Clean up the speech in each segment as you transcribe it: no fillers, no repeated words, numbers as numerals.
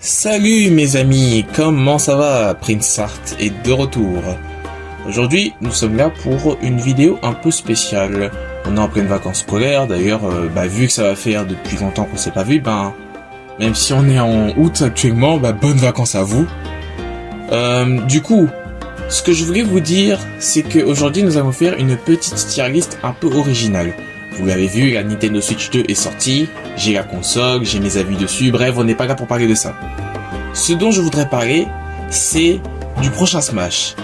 Salut mes amis, comment ça va? Prince Art est de retour. Aujourd'hui, nous sommes là pour une vidéo un peu spéciale. On est en pleine vacances scolaires, d'ailleurs, vu que ça va faire depuis longtemps qu'on s'est pas vu, même si on est en août actuellement, bonnes vacances à vous. Du coup, ce que je voulais vous dire, c'est qu'aujourd'hui nous allons faire une petite tier list un peu originale. Vous l'avez vu, la Nintendo Switch 2 est sortie, j'ai la console, j'ai mes avis dessus, bref, on n'est pas là pour parler de ça. Ce dont je voudrais parler, c'est du prochain Smash.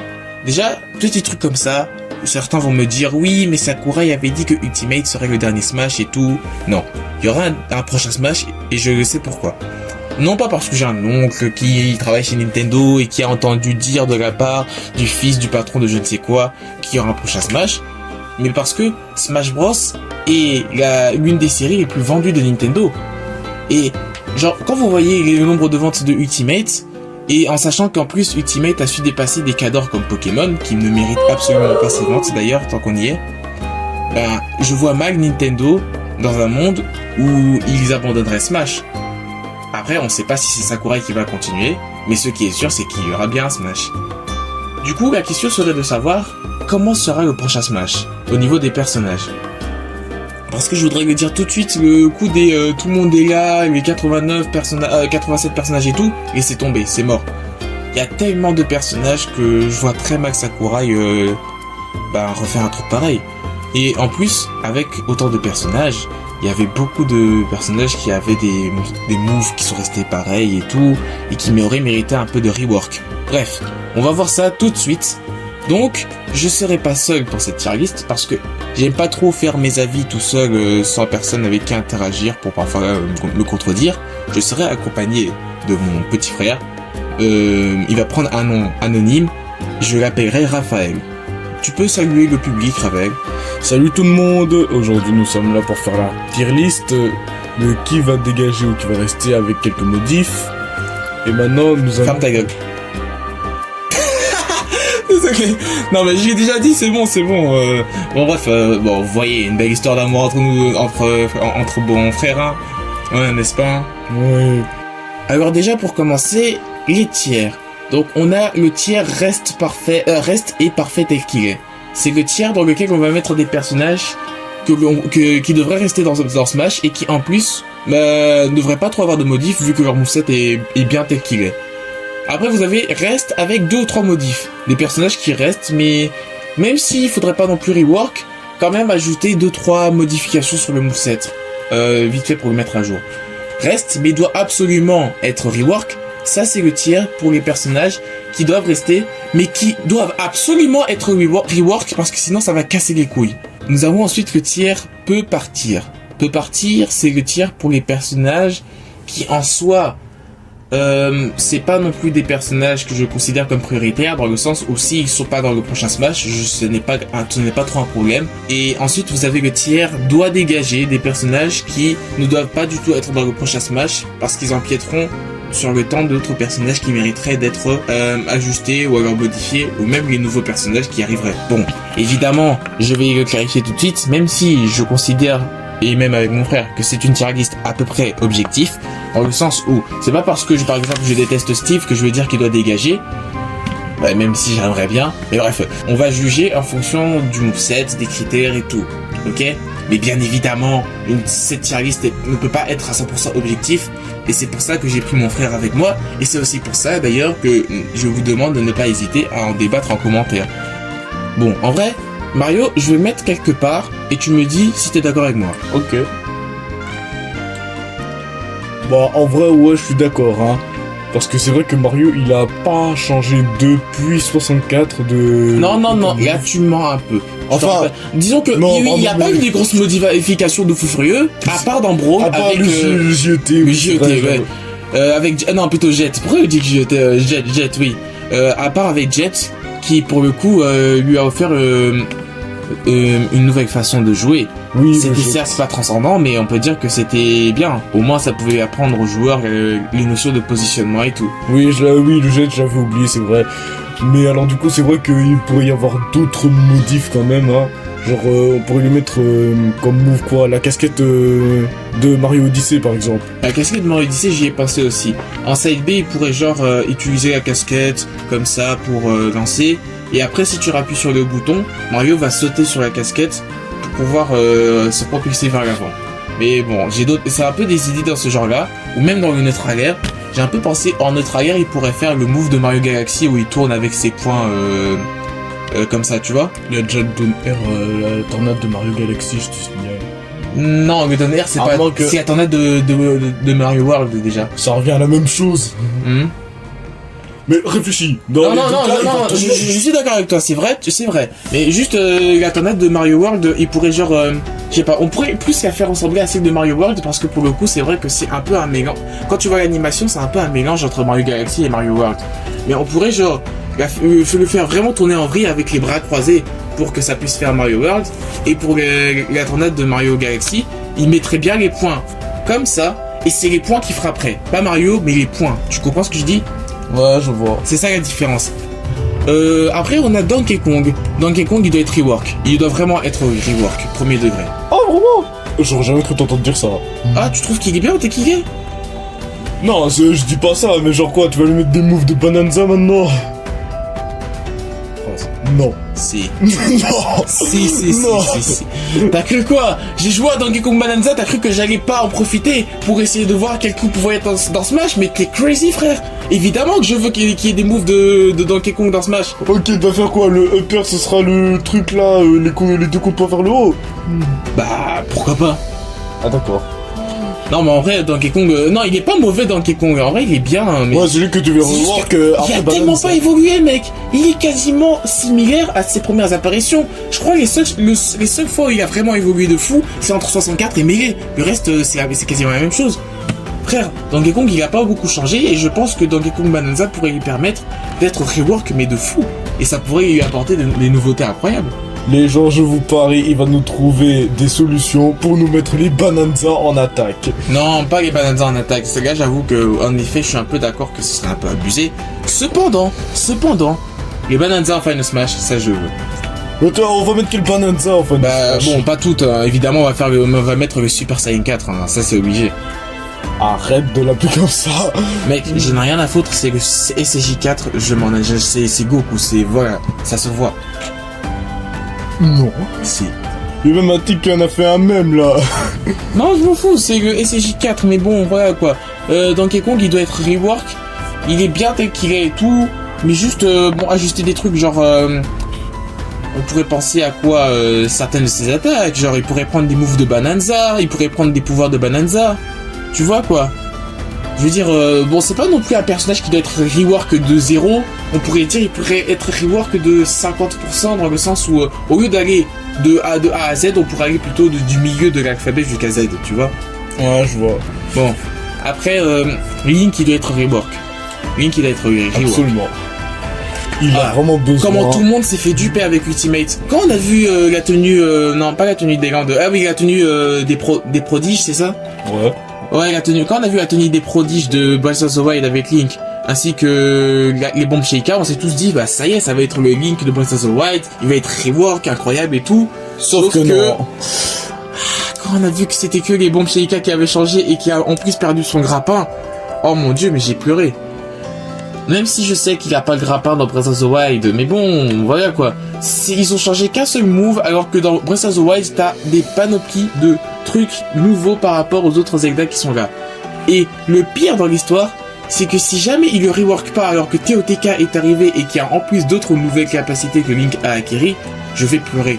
Déjà, petit truc comme ça, certains vont me dire, oui, mais Sakurai avait dit que Ultimate serait le dernier Smash et tout. Non, il y aura un prochain Smash et je sais pourquoi. Non pas parce que j'ai un oncle qui travaille chez Nintendo et qui a entendu dire de la part du fils du patron de je ne sais quoi qu'il y aura un prochain Smash, mais parce que Smash Bros est l'une des séries les plus vendues de Nintendo. Et genre, quand vous voyez le nombre de ventes de Ultimate, et en sachant qu'en plus Ultimate a su dépasser des cadors comme Pokémon, qui ne méritent absolument pas ces ventes d'ailleurs, tant qu'on y est, je vois mal Nintendo dans un monde où ils abandonneraient Smash. Après, on sait pas si c'est Sakurai qui va continuer, mais ce qui est sûr, c'est qu'il y aura bien un Smash. Du coup, la question serait de savoir comment sera le prochain Smash, au niveau des personnages. Parce que je voudrais le dire tout de suite, le coup des tout le monde est là, les 87 personnages et tout, laissez tomber, c'est mort. Il y a tellement de personnages que je vois très mal Sakurai refaire un truc pareil. Et en plus, avec autant de personnages, il y avait beaucoup de personnages qui avaient des moves qui sont restés pareils et tout, et qui auraient mérité un peu de rework. Bref, on va voir ça tout de suite. Donc, je serai pas seul pour cette tier list parce que j'aime pas trop faire mes avis tout seul sans personne avec qui interagir pour parfois me contredire. Je serai accompagné de mon petit frère. Il va prendre un nom anonyme. Je l'appellerai Raphaël. Tu peux saluer le public, Raphaël. Salut tout le monde. Aujourd'hui, nous sommes là pour faire la tier list de qui va dégager ou qui va rester avec quelques modifs. Et maintenant, nous allons... Ferme ta gueule. Désolé. Non mais j'ai déjà dit, c'est bon. Vous voyez, une belle histoire d'amour entre nous, entre bons frères, hein. Ouais, n'est-ce pas? Ouais. Alors déjà, pour commencer, les tiers. Donc on a le tiers reste et parfait tel qu'il est. C'est le tiers dans lequel on va mettre des personnages qui devraient rester dans Smash et qui en plus ne devraient pas trop avoir de modifs vu que leur moveset est bien tel qu'il est. Après vous avez reste avec 2 ou 3 modifs. Des personnages qui restent, mais même s'il faudrait pas non plus rework, quand même ajouter 2-3 modifications sur le moveset. Vite fait pour le mettre à jour. Reste, mais doit absolument être rework. Ça c'est le tiers pour les personnages qui doivent rester, mais qui doivent absolument être rework parce que sinon ça va casser les couilles. Nous avons ensuite le tiers peut partir. Peut partir, c'est le tiers pour les personnages qui en soi... c'est pas non plus des personnages que je considère comme prioritaires dans le sens où s'ils sont pas dans le prochain Smash, ce n'est pas trop un problème. Et ensuite vous avez le tiers doit dégager des personnages qui ne doivent pas du tout être dans le prochain Smash parce qu'ils empiéteront sur le temps d'autres personnages qui mériteraient d'être ajustés ou alors modifiés, ou même les nouveaux personnages qui arriveraient. Bon, évidemment, je vais le clarifier tout de suite, même si je considère, et même avec mon frère, que c'est une tier list à peu près objectif, dans le sens où c'est pas parce que par exemple je déteste Steve que je veux dire qu'il doit dégager, même si j'aimerais bien, mais bref, on va juger en fonction du moveset, des critères et tout, ok? Mais bien évidemment, cette tier list ne peut pas être à 100% objectif, et c'est pour ça que j'ai pris mon frère avec moi, et c'est aussi pour ça d'ailleurs que je vous demande de ne pas hésiter à en débattre en commentaire. Bon, en vrai, Mario, je vais le mettre quelque part, et tu me dis si t'es d'accord avec moi. Ok. En vrai, ouais, je suis d'accord, hein. Parce que c'est vrai que Mario, il a pas changé depuis 64 de... Non, là tu ments un peu. Enfin, disons que il n'y a pas eu des grosses modifications de fou furieux, à part dans Brawl, avec le JET. Le JET, ouais. Non, plutôt Jet. Pourquoi je dis que Jet, oui. À part avec Jet, qui pour le coup lui a offert une nouvelle façon de jouer. Oui, c'était certes pas transcendant, mais on peut dire que c'était bien. Au moins, ça pouvait apprendre aux joueurs les notions de positionnement et tout. Oui, le jet, j'avais oublié, c'est vrai. Mais alors du coup, c'est vrai qu'il pourrait y avoir d'autres modifs quand même, hein. Genre, on pourrait lui mettre comme move quoi, la casquette de Mario Odyssey par exemple. La casquette de Mario Odyssey, j'y ai pensé aussi. En side B, il pourrait genre utiliser la casquette comme ça pour lancer. Et après, si tu rappuies sur le bouton, Mario va sauter sur la casquette pour pouvoir se propulser vers l'avant. Mais bon, c'est un peu des idées dans ce genre-là, ou même dans le Neutral Air. J'ai un peu pensé, en Neutral Air, il pourrait faire le move de Mario Galaxy où il tourne avec ses poings comme ça, tu vois. Il y a déjà le Down Air, la tornade de Mario Galaxy, je te signale. Non, le Down Air, c'est pas... C'est la tornade de Mario World, déjà. Ça revient à la même chose. Mais réfléchis. Non, je suis d'accord avec toi, c'est vrai. Mais juste la tornade de Mario World, il pourrait genre, je sais pas, on pourrait plus la faire ressembler à celle de Mario World parce que pour le coup, c'est vrai que c'est un peu un mélange. Quand tu vois l'animation, c'est un peu un mélange entre Mario Galaxy et Mario World. Mais on pourrait genre le faire vraiment tourner en vrille avec les bras croisés pour que ça puisse faire Mario World. Et pour la tornade de Mario Galaxy, il mettrait bien les points comme ça, et c'est les points qui frapperaient. Pas Mario, mais les points. Tu comprends ce que je dis? Ouais, je vois. C'est ça la différence. Après, on a Donkey Kong. Donkey Kong, il doit être rework. Il doit vraiment être rework, premier degré. Oh, vraiment? J'aurais jamais cru t'entendre dire ça. Ah, tu trouves qu'il est bien ou t'es kické? Non, je dis pas ça, mais genre quoi, tu vas lui mettre des moves de Bonanza maintenant? Non. Si. Non. Si. T'as cru quoi? J'ai joué à Donkey Kong Bonanza, t'as cru que j'allais pas en profiter pour essayer de voir quel coup pouvait être dans Smash? Mais t'es crazy, frère. Évidemment que je veux qu'il y ait des moves de Donkey Kong dans Smash. Ok, tu vas faire quoi? Le upper, ce sera le truc là, les deux coups de poing vers le haut? Bah, pourquoi pas? Ah d'accord. Non, mais en vrai, Donkey Kong... non, il est pas mauvais, Donkey Kong. En vrai, il est bien, mais... Ouais, celui que tu veux revoir que... Il a tellement pas évolué, mec. Il est quasiment similaire à ses premières apparitions. Je crois que les seules fois où il a vraiment évolué de fou, c'est entre 64 et Melee. Le reste, c'est quasiment la même chose. Frère, Donkey Kong, il a pas beaucoup changé, et je pense que Donkey Kong Bonanza pourrait lui permettre d'être rework, mais de fou. Et ça pourrait lui apporter des nouveautés incroyables. Les gens, je vous parie, il va nous trouver des solutions pour nous mettre les Bonanza en attaque. Non, pas les Bonanza en attaque. C'est là, j'avoue que, en effet, je suis un peu d'accord que ce serait un peu abusé. Cependant, les Bonanza en Final Smash, ça je veux. Attends, on va mettre quel Bonanza en Final Smash? Bon, pas toutes, hein. Évidemment, on va mettre le Super Saiyan 4, hein. Ça c'est obligé. Arrête de l'appeler comme ça. Mec, j'en ai rien à foutre, c'est le SJ4, c'est Goku, voilà, ça se voit. Non. Si. Il y a même un type qui en a fait un même là. Non, je m'en fous, c'est le SJ4, mais bon, voilà quoi. Donkey Kong, il doit être rework. Il est bien tel qu'il est et tout, mais juste, bon, ajuster des trucs, genre, on pourrait penser à quoi certaines de ses attaques. Genre, il pourrait prendre des moves de Bonanza, il pourrait prendre des pouvoirs de Bonanza. Tu vois quoi? Je veux dire, bon, c'est pas non plus un personnage qui doit être rework de 0. On pourrait dire il pourrait être rework de 50% dans le sens où, au lieu d'aller de A à Z, on pourrait aller plutôt du milieu de l'alphabet jusqu'à Z, tu vois? Ouais, je vois. Bon, après, Link, il doit être rework. Absolument. Il a vraiment besoin. Comment tout le monde s'est fait duper avec Ultimate. Quand on a vu la tenue, non, pas la tenue des Landes, ah oui, la tenue des prodiges, c'est ça? Ouais. Ouais, quand on a vu la tenue des prodiges de Breath of the Wild avec Link, ainsi que les bombes Sheikah, on s'est tous dit, bah ça y est, ça va être le Link de Breath of the Wild, il va être rework, incroyable et tout. Sauf que non. Quand on a vu que c'était que les bombes Sheikah qui avaient changé et qui a en plus perdu son grappin, oh mon dieu, mais j'ai pleuré. Même si je sais qu'il a pas le grappin dans Breath of the Wild, mais bon, voilà quoi. Ils ont changé qu'un seul move, alors que dans Breath of the Wild, t'as des panoplies de trucs nouveaux par rapport aux autres Zelda qui sont là. Et le pire dans l'histoire, c'est que si jamais il le rework pas alors que TOTK est arrivé et qu'il y a en plus d'autres nouvelles capacités que Link a acquéries, je vais pleurer.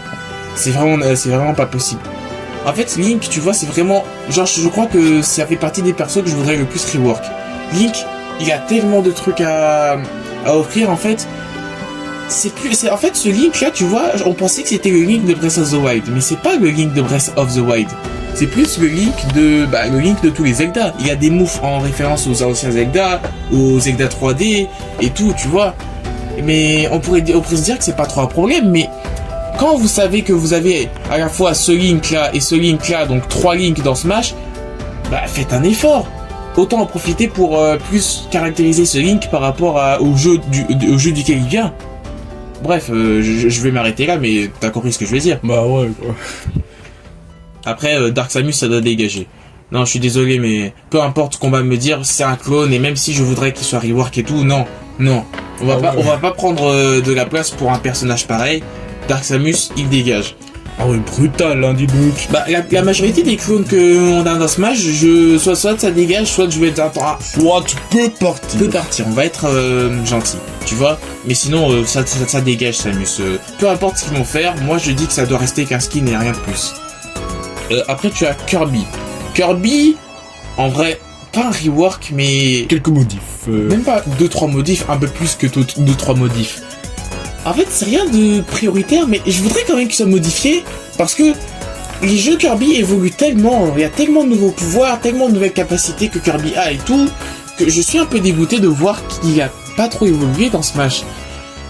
C'est vraiment pas possible. En fait, Link, tu vois, c'est vraiment... Genre, je crois que ça fait partie des persos que je voudrais le plus rework. Link, il a tellement de trucs à offrir, en fait. En fait, ce Link là, tu vois, on pensait que c'était le Link de Breath of the Wild, mais c'est pas le Link de Breath of the Wild. C'est plus le Link de tous les Zelda. Il y a des moves en référence aux anciens Zelda, aux Zelda 3D et tout, tu vois. Mais on pourrait se dire que c'est pas trop un problème, mais quand vous savez que vous avez à la fois ce Link là et ce Link là, donc 3 Links dans Smash, bah faites un effort. Autant en profiter pour plus caractériser ce Link par rapport au jeu duquel il vient. Bref, je vais m'arrêter là, mais t'as compris ce que je veux dire. Bah ouais, quoi. Après, Dark Samus, ça doit dégager. Non, je suis désolé, mais peu importe ce qu'on va me dire, c'est un clone, et même si je voudrais qu'il soit rework et tout, non. On va pas prendre de la place pour un personnage pareil. Dark Samus, il dégage. Ah ouais, brutal, hein, dis donc. Bah, la majorité des clones qu'on a dans Smash, soit ça dégage, soit je vais être soit tu peux partir. On va être gentil, tu vois. Mais sinon, ça dégage, Samus. Peu importe ce qu'ils vont faire, moi je dis que ça doit rester qu'un skin et rien de plus. Après, tu as Kirby. Kirby, en vrai, pas un rework, mais... quelques modifs. Même pas 2-3 modifs, un peu plus que 2-3 modifs. En fait, c'est rien de prioritaire, mais je voudrais quand même qu'il soit modifié, parce que les jeux Kirby évoluent tellement, il y a tellement de nouveaux pouvoirs, tellement de nouvelles capacités que Kirby a et tout, que je suis un peu dégoûté de voir qu'il a pas trop évolué dans Smash.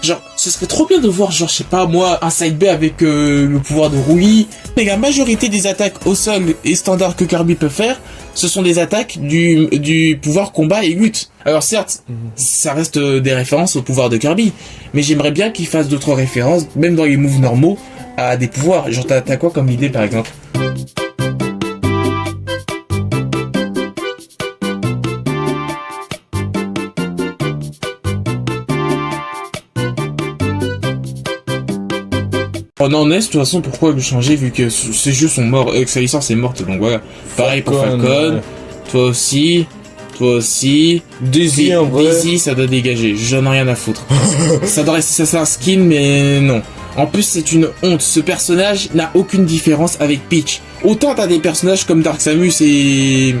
Genre, ce serait trop bien de voir, genre, je sais pas, moi, un side B avec le pouvoir de roulis. Mais la majorité des attaques au sol et standard que Kirby peut faire, ce sont des attaques du pouvoir combat et lutte. Alors certes, ça reste des références au pouvoir de Kirby, mais j'aimerais bien qu'il fasse d'autres références, même dans les moves normaux, à des pouvoirs. Genre, t'as quoi comme idée, par exemple? Oh non, Ness, de toute façon, pourquoi le changer vu que ces jeux sont morts, que sa licence est morte, donc voilà. Pareil pour Falcon, ouais. Toi aussi, Daisy, en vrai. Daisy, ça doit dégager, j'en ai rien à foutre. Ça doit rester, ça c'est un skin, mais non. En plus, c'est une honte, ce personnage n'a aucune différence avec Peach. Autant t'as des personnages comme Dark Samus et...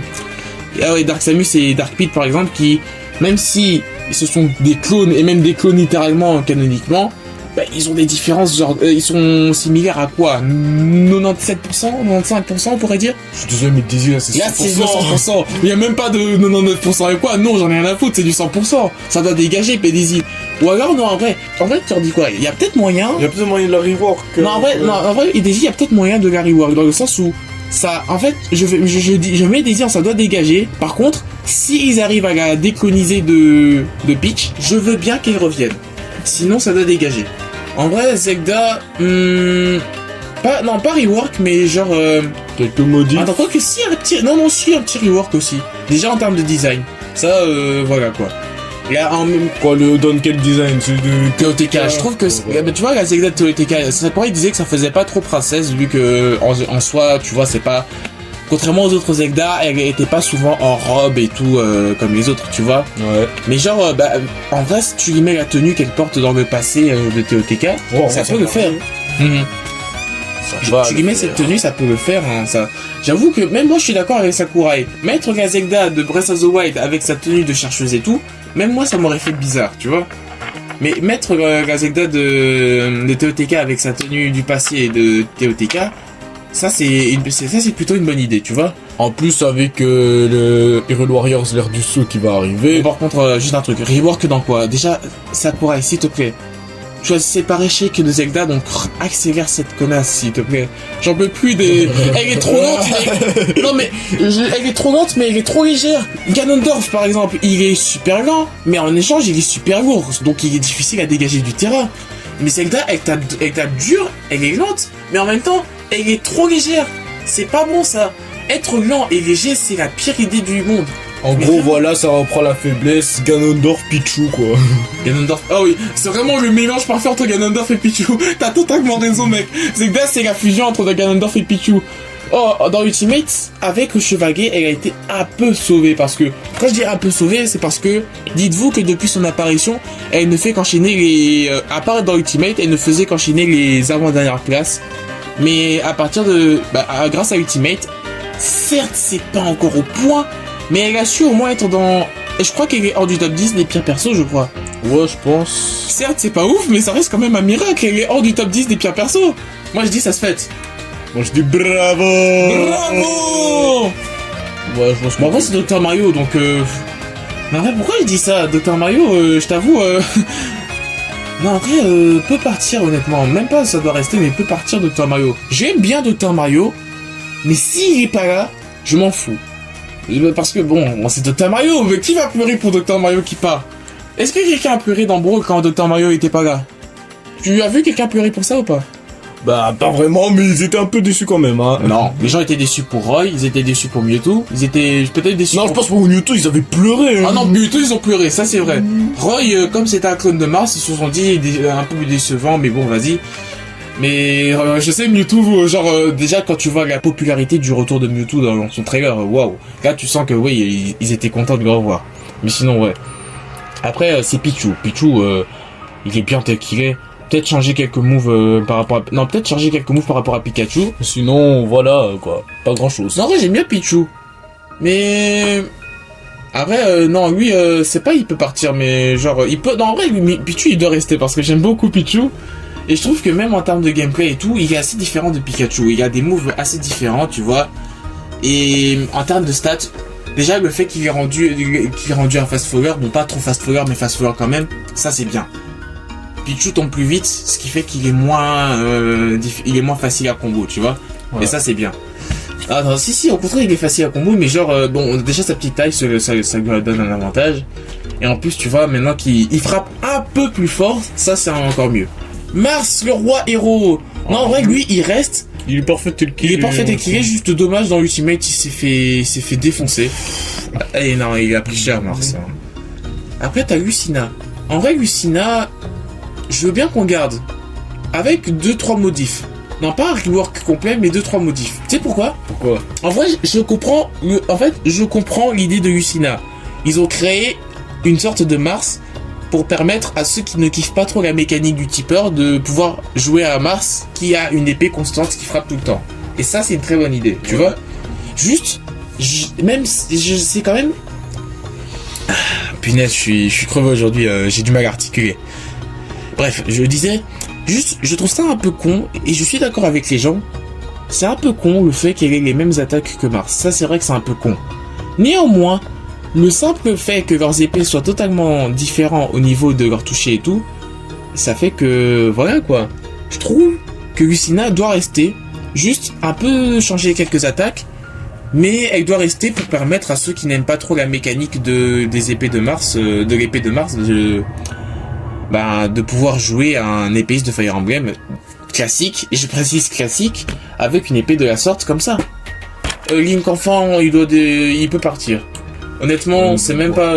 Ah ouais, Dark Samus et Dark Pit par exemple, qui, même si ce sont des clones, et même des clones littéralement, canoniquement, bah, ils ont des différences, genre, ils sont similaires à quoi? 97%, 95% on pourrait dire? Je suis désolé, mais Daisy là, c'est 100%. Là, c'est 200%. Il y a même pas de 99% et quoi? Non, j'en ai rien à foutre, c'est du 100%. Ça doit dégager, Daisy. Ou alors, non, en vrai, tu leur dis quoi? Il y a peut-être moyen. Il y a peut-être moyen de la rework. Non, en vrai, Daisy, il y a peut-être moyen de la rework, dans le sens où, ça, en fait, je mets Daisy en ça doit dégager. Par contre, s'ils arrivent à la décloniser de Peach, je veux bien qu'elle revienne. Sinon, ça doit dégager. En vrai, Zelda, pas rework, mais genre, quelques modifs. Attends, quoi que si, un petit rework aussi. Déjà en termes de design. Ça, voilà, quoi. Là, quoi, dans quel design? C'est de TOTK. Je trouve que, tu vois, la Zelda de TOTK, ça pourrait disait que ça faisait pas trop princesse, vu que, en soi, tu vois, c'est pas, contrairement aux autres Zelda, elle était pas souvent en robe et tout, comme les autres, tu vois. Ouais. Mais genre, en vrai, si tu lui mets la tenue qu'elle porte dans le passé de TOTK, ça peut le faire. Tu lui mets cette tenue, ça peut le faire, hein, ça. J'avoue que même moi, je suis d'accord avec Sakurai. Mettre la Zelda de Breath of the Wild avec sa tenue de chercheuse et tout, même moi, ça m'aurait fait bizarre, tu vois. Mais mettre la Zelda de TOTK avec sa tenue du passé de TOTK, ça c'est plutôt une bonne idée, tu vois. En plus avec le Hyrule Warriors l'ère du saut qui va arriver. Par contre, juste un truc, rework dans quoi? Déjà, Sakurai, s'il te plaît, tu as séparé Sheik de Zelda, donc accélère cette connasse, s'il te plaît. J'en peux plus des... Elle est trop lente, mais... Non mais, elle est trop lente, mais elle est trop légère. Ganondorf, par exemple, il est super lent, mais en échange, il est super lourd, donc il est difficile à dégager du terrain. Mais Zelda, elle tape dur, elle est lente, mais en même temps, elle est trop légère. C'est pas bon, ça. Être lent et léger, c'est la pire idée du monde. En gros, voilà, ça reprend la faiblesse Ganondorf Pichu, quoi. Ganondorf, ah oui, c'est vraiment le mélange parfait entre Ganondorf et Pichu. T'as totalement raison, mec. Zelda, c'est la fusion entre Ganondorf et Pichu. Oh, dans Ultimate, avec le chevalier, elle a été un peu sauvée, parce que, quand je dis un peu sauvée, c'est parce que, dites-vous que depuis son apparition, elle ne fait qu'enchaîner les, à part dans Ultimate, elle ne faisait qu'enchaîner les avant-dernières places. Mais à partir de, grâce à Ultimate, certes, c'est pas encore au point, mais elle a su au moins être dans... Je crois qu'elle est hors du top 10 des pires persos, je crois. Ouais, je pense. Certes, c'est pas ouf, mais ça reste quand même un miracle. Elle est hors du top 10 des pires persos. Moi, je dis, ça se fête. Moi, je dis bravo. Bravo. Ouais, je pense que... Bon, en vrai, c'est Dr Mario, donc... Mais en vrai, pourquoi je dis ça? Dr Mario, je t'avoue... Non, en vrai, peut partir, honnêtement. Même pas, ça doit rester, mais peut partir Dr Mario. J'aime bien Dr Mario, mais s'il est pas là, je m'en fous. Parce que bon, c'est Dr Mario, mais qui va pleurer pour Dr Mario qui part? Est-ce que quelqu'un a pleuré dans Brawl quand Dr Mario était pas là? Tu as vu quelqu'un pleurer pour ça ou pas? Bah, pas vraiment, mais ils étaient un peu déçus quand même, hein. Non, les gens étaient déçus pour Roy, ils étaient déçus pour Mewtwo, ils étaient peut-être déçus Non, pour... je pense pour Mewtwo, ils avaient pleuré, hein. Ah non, Mewtwo, ils ont pleuré, ça c'est vrai. Roy, comme c'était un clone de Mars, ils se sont dit un peu décevant, mais bon, vas-y. Mais je sais, Mewtwo, déjà quand tu vois la popularité du retour de Mewtwo dans son trailer, waouh. Là, tu sens que oui, ils étaient contents de le revoir. Mais sinon, ouais. Après, c'est Pichu. Pichu, il est bien tel qu'il est. Peut-être changer quelques moves par rapport à... Non, peut-être changer quelques moves par rapport à Pikachu. Sinon, voilà, quoi. Pas grand-chose. Non, en vrai, j'aime bien Pichu. Mais... Après, non, lui, c'est pas il peut partir, mais genre, il peut... Non, en vrai, Pichu, il doit rester, parce que j'aime beaucoup Pichu. Et je trouve que même en termes de gameplay et tout, il est assez différent de Pikachu. Il a des moves assez différents, tu vois. Et en termes de stats, déjà, le fait qu'il est rendu un fast-follower, bon, pas trop fast-follower, mais fast-follower quand même, ça, c'est bien. Pichu tombe plus vite, ce qui fait qu'il est moins facile à combo, tu vois. Ouais. Et ça c'est bien. Ah non, si, au contraire il est facile à combo, mais genre bon, déjà sa petite taille, ça lui donne un avantage. Et en plus tu vois maintenant qu'il frappe un peu plus fort, ça c'est encore mieux. Mars, le roi héros. Non, en vrai lui il reste. Il est parfait tel qu'il est. Il est parfait tel qu'il est, juste dommage dans l'ultimate il s'est fait défoncer. Et non, il a pris cher Mars. Après t'as Lucina. En vrai Lucina, je veux bien qu'on garde avec 2-3 modifs. Non, pas un rework complet, mais 2-3 modifs. Tu sais pourquoi? Pourquoi? En vrai, je comprends l'idée de Lucina. Ils ont créé une sorte de Mars pour permettre à ceux qui ne kiffent pas trop la mécanique du tipeur de pouvoir jouer à Mars qui a une épée constante qui frappe tout le temps. Et ça, c'est une très bonne idée, tu vois? Juste, c'est quand même... Ah, punaise, je suis crevé aujourd'hui, j'ai du mal à articuler. Bref, je disais, juste, je trouve ça un peu con, et je suis d'accord avec les gens, c'est un peu con le fait qu'elle ait les mêmes attaques que Mars, ça c'est vrai que c'est un peu con. Néanmoins, le simple fait que leurs épées soient totalement différents au niveau de leur toucher et tout, ça fait que, voilà quoi, je trouve que Lucina doit rester, juste un peu changer quelques attaques, mais elle doit rester pour permettre à ceux qui n'aiment pas trop la mécanique des épées de Mars, de l'épée de Mars, de pouvoir jouer à un épéiste de Fire Emblem classique, et je précise classique, avec une épée de la sorte comme ça. Link enfant, il peut partir. Honnêtement, c'est même pas...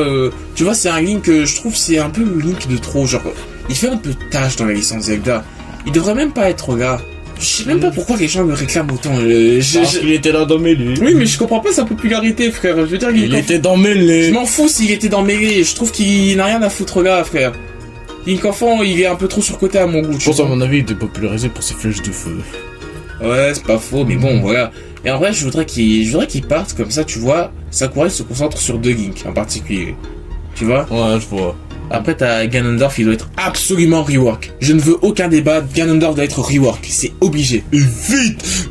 tu vois, c'est un Link, je trouve, c'est un peu le Link de trop, genre... Il fait un peu tâche dans la licence Zelda. Il devrait même pas être là. Je sais même pas pourquoi les gens le réclament autant. Il était là dans Melee. Oui, mais je comprends pas sa popularité, frère. Je veux dire, il était dans Melee. Je m'en fous s'il était dans Melee. Je trouve qu'il n'a rien à foutre là, frère. Link enfant, il est un peu trop surcoté à mon goût. Je pense à mon avis, il était popularisé pour ses flèches de feu. Ouais, c'est pas faux, mais bon, voilà. Et en vrai, je voudrais qu'il parte, comme ça, tu vois, Sakurai se concentre sur 2 Link en particulier. Tu vois? Ouais, je vois. Après, t'as Ganondorf, il doit être absolument rework. Je ne veux aucun débat, Ganondorf doit être rework, c'est obligé. Et vite!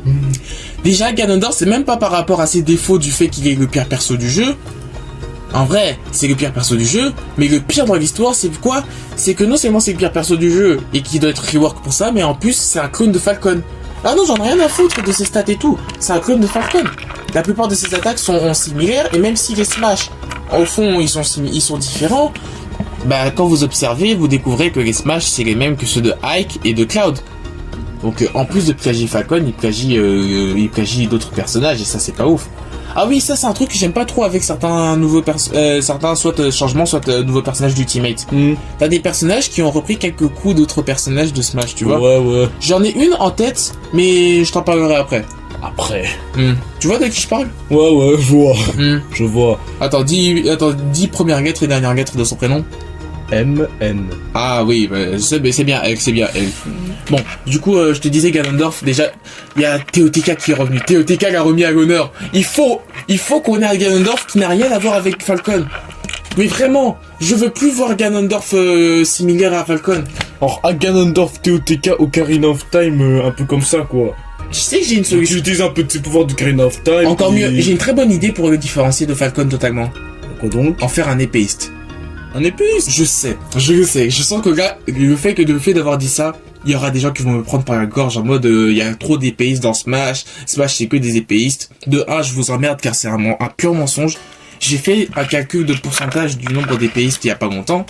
Déjà, Ganondorf, c'est même pas par rapport à ses défauts du fait qu'il est le pire perso du jeu. En vrai, c'est le pire perso du jeu, mais le pire dans l'histoire, c'est quoi? C'est que non seulement c'est le pire perso du jeu, et qu'il doit être rework pour ça, mais en plus, c'est un clone de Falcon. Ah non, j'en ai rien à foutre de ses stats et tout. C'est un clone de Falcon. La plupart de ses attaques sont similaires, et même si les Smash, au fond, ils sont différents, bah, quand vous observez, vous découvrez que les Smash, c'est les mêmes que ceux de Ike et de Cloud. Donc, en plus de plagier Falcon, il plagie d'autres personnages, et ça, c'est pas ouf. Ah oui, ça c'est un truc que j'aime pas trop avec certains nouveaux soit changements, soit nouveaux personnages d'Ultimate. T'as des personnages qui ont repris quelques coups d'autres personnages de Smash, tu vois. Ouais. J'en ai une en tête, mais je t'en parlerai après. Tu vois de qui je parle? Ouais, je vois. Je vois. Attends, dis première lettre et dernière lettre de son prénom. M-N. Ah oui, bah, c'est bien elle, Bon, du coup, je te disais Ganondorf, déjà, il y a TOTK qui est revenu. TOTK l'a remis à l'honneur. Il faut qu'on ait un Ganondorf qui n'a rien à voir avec Falcon. Mais vraiment, je veux plus voir Ganondorf similaire à Falcon. Alors, à Ganondorf TOTK Ocarina of Time, un peu comme ça, quoi. Je sais que j'ai une solution. Tu utilises un peu de ses pouvoirs d'Ocarina of Time. Encore mieux, j'ai une très bonne idée pour le différencier de Falcon totalement. Quoi donc? En faire un épéiste. Un épéiste? Je sais. Je sens que là, le fait d'avoir dit ça, il y aura des gens qui vont me prendre par la gorge en mode il y a trop d'épéistes dans Smash. Smash c'est que des épéistes. De 1, je vous emmerde car c'est un pur mensonge. J'ai fait un calcul de pourcentage du nombre d'épéistes il y a pas longtemps.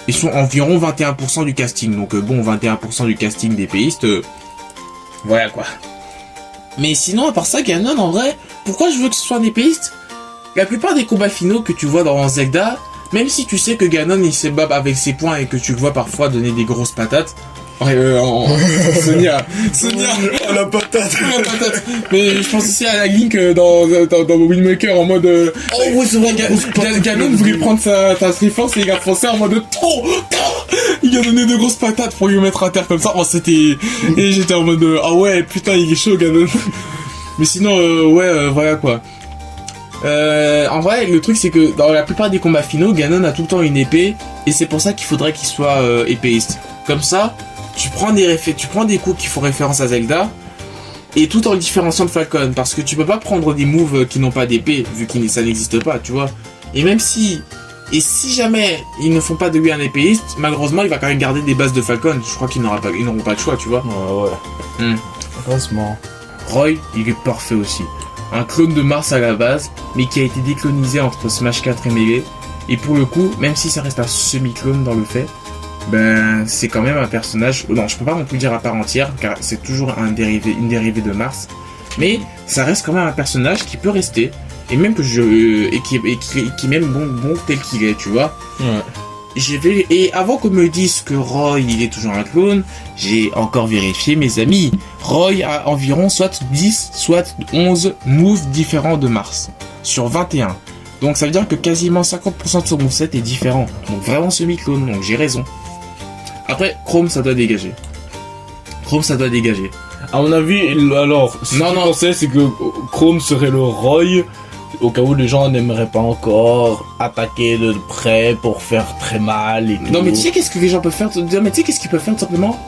Ils sont environ 21% du casting. Donc bon, 21% du casting d'épéistes, voilà quoi. Mais sinon, à part ça, Ganon, en vrai, pourquoi je veux que ce soit un épéiste? La plupart des combats finaux que tu vois dans Zelda, même si tu sais que Ganon il se bat avec ses poings et que tu le vois parfois donner des grosses patates, Sonia, la patate. la patate. Mais je pense aussi à la Link dans Wind Waker en mode. Oh oui, c'est vrai, Ganon voulait prendre sa Triforce et il a foncé en mode. Il a donné de grosses patates pour lui mettre à terre comme ça. Oh, c'était. Et j'étais en mode. Ah ouais, putain, il est chaud, Ganon. Mais sinon, voilà quoi. En vrai, le truc c'est que dans la plupart des combats finaux, Ganon a tout le temps une épée et c'est pour ça qu'il faudrait qu'il soit épéiste. Comme ça, tu prends des coups qui font référence à Zelda et tout en le différenciant de Falcon parce que tu peux pas prendre des moves qui n'ont pas d'épée vu que ça n'existe pas, tu vois. Et même si jamais ils ne font pas de lui un épéiste, malheureusement il va quand même garder des bases de Falcon. Je crois qu'ils n'auront pas le choix, tu vois. Ouais. Heureusement. Roy, il est parfait aussi. Un clone de Mars à la base, mais qui a été déclonisé entre Smash 4 et Melee. Et pour le coup, même si ça reste un semi-clone dans le fait, ben c'est quand même un personnage. Non, je peux pas non plus dire à part entière, car c'est toujours une dérivée de Mars. Mais ça reste quand même un personnage qui peut rester, et même que qui est même bon tel qu'il est, tu vois. Ouais. Et avant qu'on me dise que Roy il est toujours un clone, j'ai encore vérifié mes amis. Roy a environ soit 10, soit 11 moves différents de Mars, sur 21. Donc ça veut dire que quasiment 50% de son moveset est différent. Donc vraiment semi-clone, donc j'ai raison. Après, Chrome ça doit dégager. À mon avis, alors, ce que je pensais, c'est que Chrome serait le Roy, au cas où les gens n'aimeraient pas encore attaquer de près pour faire très mal et tout. Non mais tu sais qu'est-ce que les gens peuvent faire? Mais tu sais qu'est-ce qu'ils peuvent faire tout simplement?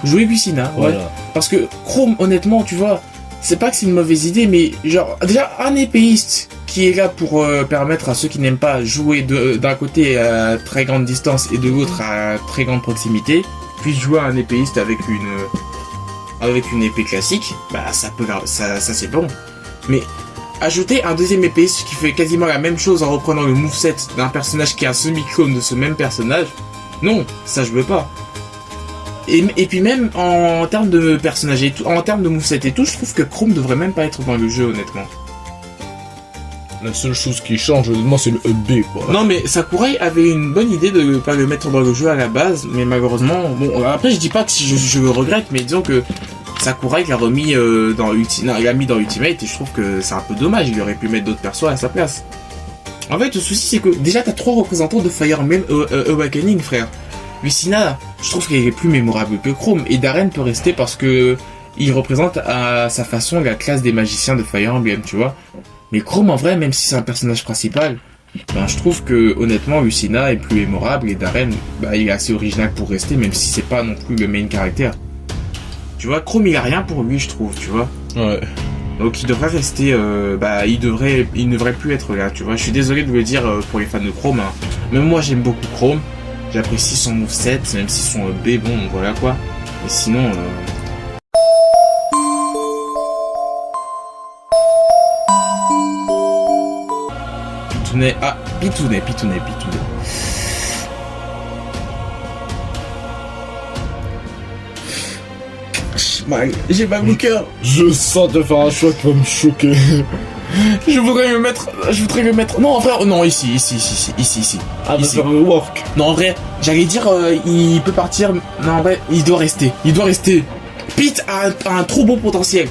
Jouer Lucina, ouais. Voilà. Parce que Chrome, honnêtement, tu vois, c'est pas que c'est une mauvaise idée, mais genre, déjà, un épéiste qui est là pour permettre à ceux qui n'aiment pas jouer d'un côté à très grande distance et de l'autre à très grande proximité, puisse jouer à un épéiste avec une épée classique, bah ça c'est bon. Mais ajouter un deuxième épéiste qui fait quasiment la même chose en reprenant le moveset d'un personnage qui est un semi-clone de ce même personnage, non, ça je veux pas. Et puis même en termes de personnage et tout, en termes de moveset et tout, je trouve que Chrome devrait même pas être dans le jeu honnêtement. La seule chose qui change honnêtement c'est le EB quoi. Non mais Sakurai avait une bonne idée de pas le mettre dans le jeu à la base, mais malheureusement, bon après je dis pas que je le regrette, mais disons que Sakurai l'a remis il l'a mis dans Ultimate et je trouve que c'est un peu dommage, il aurait pu mettre d'autres persos à sa place. En fait le souci c'est que déjà t'as 3 représentants de Fire Emblem Awakening frère. Lucina, je trouve qu'elle est plus mémorable que Chrome et Darren peut rester parce que il représente à sa façon la classe des magiciens de Fire Emblem, tu vois. Mais Chrome en vrai, même si c'est un personnage principal, ben je trouve que honnêtement Lucina est plus mémorable et Darren, bah il est assez original pour rester, même si c'est pas non plus le main caractère. Tu vois, Chrome il a rien pour lui je trouve, tu vois. Ouais. Donc il devrait rester, il ne devrait plus être là, tu vois. Je suis désolé de le dire pour les fans de Chrome, hein. Même moi j'aime beaucoup Chrome, j'apprécie son moveset, même si son B, bon voilà quoi. Mais sinon... Pitounet. J'ai mal au cœur. Je sens te faire un choix qui va me choquer. Je voudrais le mettre. Non, en vrai, non, ici. Ah, va faire le work. Non, en vrai, j'allais dire, il peut partir. Non, en vrai, il doit rester. Pete a un trop beau potentiel.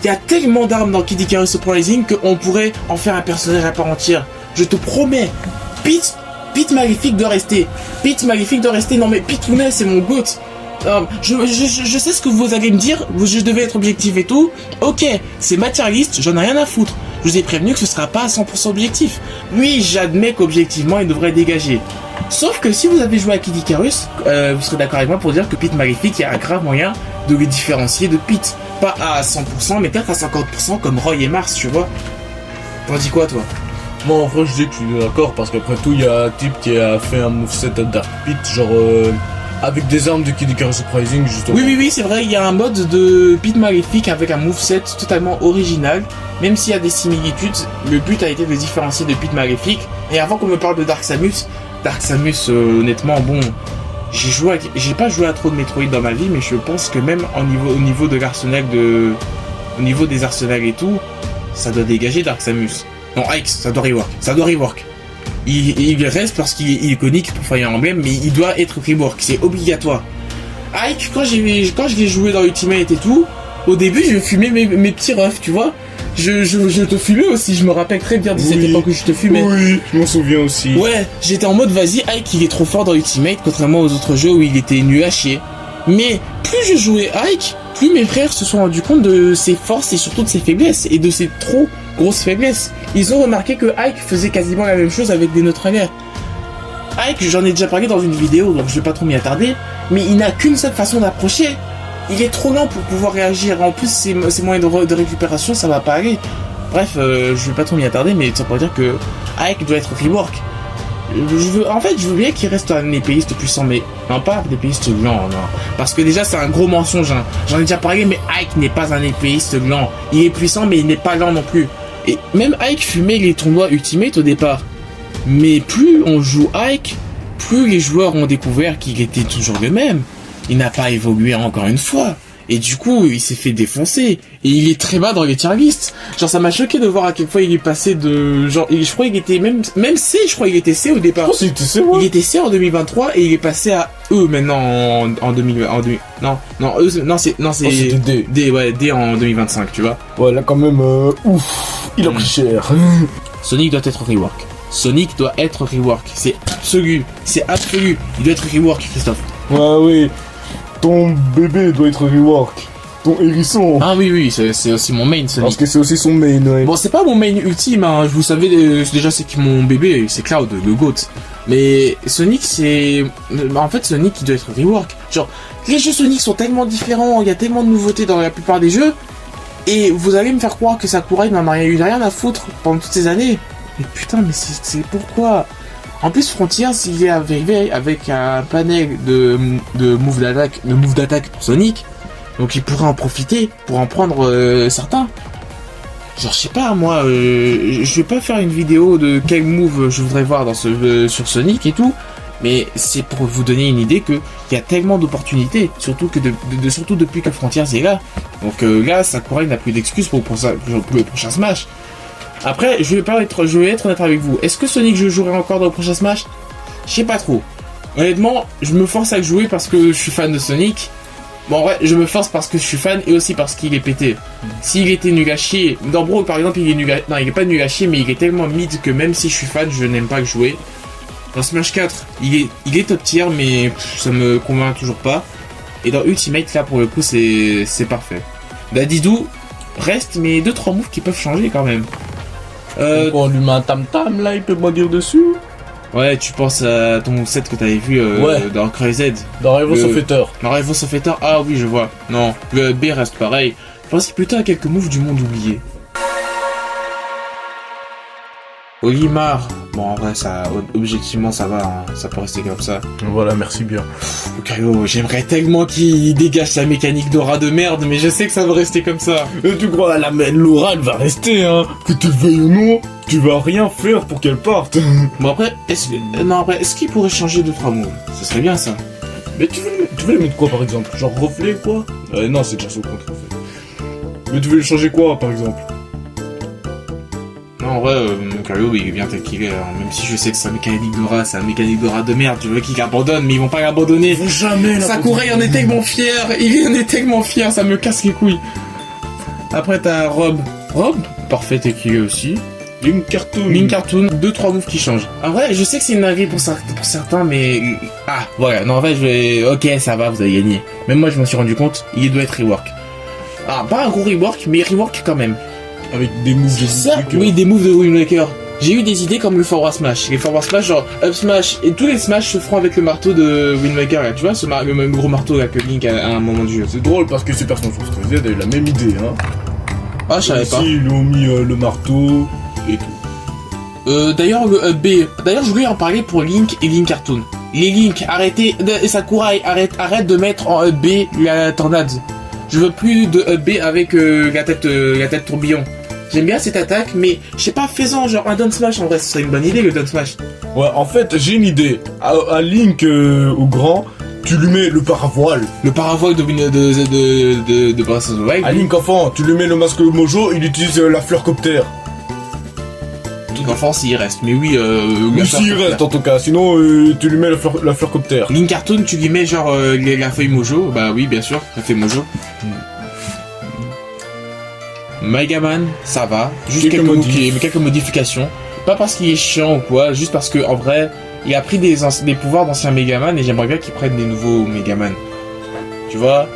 Il y a tellement d'armes dans Kid Icarus Uprising qu'on pourrait en faire un personnage à part entière. Je te promets. Pete Maléfique doit rester. Non, mais Pitounet, c'est mon goat. Je sais ce que vous allez me dire, je devais être objectif et tout. Ok, c'est matérialiste, j'en ai rien à foutre. Je vous ai prévenu que ce sera pas à 100% objectif. Oui, j'admets qu'objectivement, il devrait dégager. Sauf que si vous avez joué à Kid Icarus, vous serez d'accord avec moi pour dire que Pete Maléfique, il y a un grave moyen de les différencier de Pete. Pas à 100%, mais peut-être à 50% comme Roy et Mars, tu vois. T'en dis quoi, toi? Moi, en vrai, je dis que je suis d'accord, parce qu'après tout, il y a un type qui a fait un moveset à Dark Pit, genre... avec des armes de Kid Icarus Uprising, justement. Oui, c'est vrai, il y a un mode de Pete Maléfique avec un moveset totalement original. Même s'il y a des similitudes, le but a été de différencier de Pete Maléfique. Et avant qu'on me parle de Dark Samus, Dark Samus, honnêtement, bon, j'ai pas joué à trop de Metroid dans ma vie, mais je pense que même au niveau de l'arsenal au niveau des arsenals et tout, ça doit dégager Dark Samus. Non, Ike, ça doit rework. Il reste parce qu'il est iconique pour Fire Emblem, mais il doit être rework, c'est obligatoire. Ike, quand je l'ai joué dans Ultimate et tout, au début, je fumais mes petits refs, tu vois. Je te fumais aussi, je me rappelle très bien de cette époque où je te fumais. Oui, je m'en souviens aussi. Ouais, j'étais en mode vas-y, Ike il est trop fort dans Ultimate, contrairement aux autres jeux où il était nul à chier. Mais plus je jouais Ike, plus mes frères se sont rendus compte de ses forces et surtout de ses faiblesses et de ses trop grosses faiblesses. Ils ont remarqué que Ike faisait quasiment la même chose avec des neutralaires. Ike, j'en ai déjà parlé dans une vidéo, donc je vais pas trop m'y attarder, mais il n'a qu'une seule façon d'approcher. Il est trop lent pour pouvoir réagir. En plus, ses moyens de récupération, ça va pas aller. Bref, je vais pas trop m'y attarder, mais ça pourrait dire que Ike doit être rework. En fait, je veux bien qu'il reste un épéiste puissant, mais non, pas un épéiste lent, non. Parce que déjà, c'est un gros mensonge. Hein. J'en ai déjà parlé, mais Ike n'est pas un épéiste lent. Il est puissant, mais il n'est pas lent non plus. Et même Ike fumait les tournois Ultimate au départ. Mais plus on joue Ike, plus les joueurs ont découvert qu'il était toujours le même. Il n'a pas évolué encore une fois. Et du coup, il s'est fait défoncer. Et il est très bas dans les tier lists. Genre, ça m'a choqué de voir à quel point il est passé de... Genre, je crois qu'il était même C, je crois qu'il était C au départ. Je pense qu'il était C, ouais. Il était C en 2023 et il est passé à E maintenant en 2020. Non, c'est c'était D. D en 2025, tu vois. Ouais, là quand même, ouf, il a pris cher. Sonic doit être rework. Sonic doit être rework. C'est absolu. Il doit être rework, Christophe. Ouais, oui. Ton bébé doit être rework. Ton hérisson. Ah oui, c'est aussi mon main, Sonic. Parce que c'est aussi son main, ouais. Bon, c'est pas mon main ultime, hein. Vous savez, déjà, c'est que mon bébé, c'est Cloud, le GOAT. Mais Sonic, c'est... En fait, Sonic, il doit être rework. Genre, les jeux Sonic sont tellement différents, il y a tellement de nouveautés dans la plupart des jeux, et vous allez me faire croire que Sakurai n'en a eu rien à foutre pendant toutes ces années. Mais putain, mais c'est pourquoi? En plus, Frontiers, il est arrivé avec un panel de moves d'attaque pour Sonic. Donc il pourrait en profiter pour en prendre certains. Genre, je sais pas, moi, je vais pas faire une vidéo de quel move je voudrais voir dans sur Sonic et tout. Mais c'est pour vous donner une idée qu'il y a tellement d'opportunités, surtout surtout depuis que Frontiers est là. Donc là, Sakurai n'a plus d'excuses pour le prochain Smash. Après, je vais être honnête avec vous. Est-ce que Sonic je jouerai encore dans le prochain Smash? Je sais pas trop. Honnêtement, je me force à le jouer parce que je suis fan de Sonic. Bon, en vrai, je me force parce que je suis fan et aussi parce qu'il est pété. S'il était nul à chier, dans Brawl par exemple, il est nul à... Non, il est pas nul à chier, mais il est tellement mid que même si je suis fan, je n'aime pas le jouer. Dans Smash 4, il est top tier, mais ça me convainc toujours pas. Et dans Ultimate, là, pour le coup, c'est parfait. Dadidou reste, mais 2-3 moves qui peuvent changer quand même. On lui met un tam-tam, là, il peut bondir dessus. Ouais, tu penses à ton set que t'avais vu dans Crazy Z. Dans Reverse of Ether. Dans Reverse of Ether, ah oui, je vois. Non, le B reste pareil. Je pense plutôt à quelques moves du monde oublié. Olimar, bon en vrai ça, objectivement ça va, hein. Ça peut rester comme ça. Voilà, merci bien. Lucario, j'aimerais tellement qu'il dégage sa mécanique d'aura de merde, mais je sais que ça va rester comme ça. Et tu crois l'aura elle va rester, hein. Que tu le veuilles ou non, tu vas rien faire pour qu'elle parte. Bon après, est-ce qu'il pourrait changer 2-3 moves? Ce serait bien ça. Mais tu veux les mettre quoi par exemple? Genre reflet quoi? Non, c'est déjà son contre en fait. Mais tu veux le changer quoi par exemple? Non, en vrai, Lucario, il est bien tel qu'il est, hein. Même si je sais que sa mécanique d'aura, c'est une mécanique d'aura de merde, je veux qu'il abandonne, mais ils vont pas l'abandonner. Ils vont jamais. Sakurai en est tellement fier, il en est tellement fier, ça me casse les couilles. Après, t'as Rob, parfait équilibré aussi. Link Cartoon, 2-3 moves qui changent. En vrai, je sais que c'est une dinguerie pour certains, mais... Ah, voilà, non, en fait, Ok, ça va, vous avez gagné. Même moi, je m'en suis rendu compte, il doit être rework. Ah, pas un gros rework, mais rework quand même. Avec des moves de ça, oui, des moves de Wind Waker. J'ai eu des idées comme le Forward Smash. Les Forward Smash, genre Up Smash, et tous les Smash se feront avec le marteau de Wind Waker, là. Tu vois, le même gros marteau là que Link à un moment du jeu. C'est drôle parce que Super Smash Bros. 3D a eu la même idée, hein. Ah, je savais pas. Ici, ils ont mis le marteau et tout. D'ailleurs, le Up B. D'ailleurs, je voulais en parler pour Link et Link Cartoon. Les Link, arrêtez. Sakurai, arrête de mettre en Up B la tornade. Je veux plus de Up B avec la tête tourbillon. J'aime bien cette attaque, mais je sais pas, faisant genre un down smash en vrai, ce serait une bonne idée le down smash. Ouais, en fait, j'ai une idée. À Link au grand, tu lui mets le paravoile. Le paravoile de Breath of the Wild. À Link enfant, tu lui mets le masque Mojo, il utilise la fleur copter. Link enfant s'il reste, mais oui. Mais s'il reste en tout cas, sinon tu lui mets la fleur copter. Link cartoon, tu lui mets genre la feuille Mojo. Bah oui, bien sûr, la feuille Mojo. Megaman, ça va. Juste quelques modifications. Pas parce qu'il est chiant ou quoi, juste parce que en vrai, il a pris des pouvoirs d'anciens Megaman et j'aimerais bien qu'il prenne des nouveaux Megaman. Tu vois?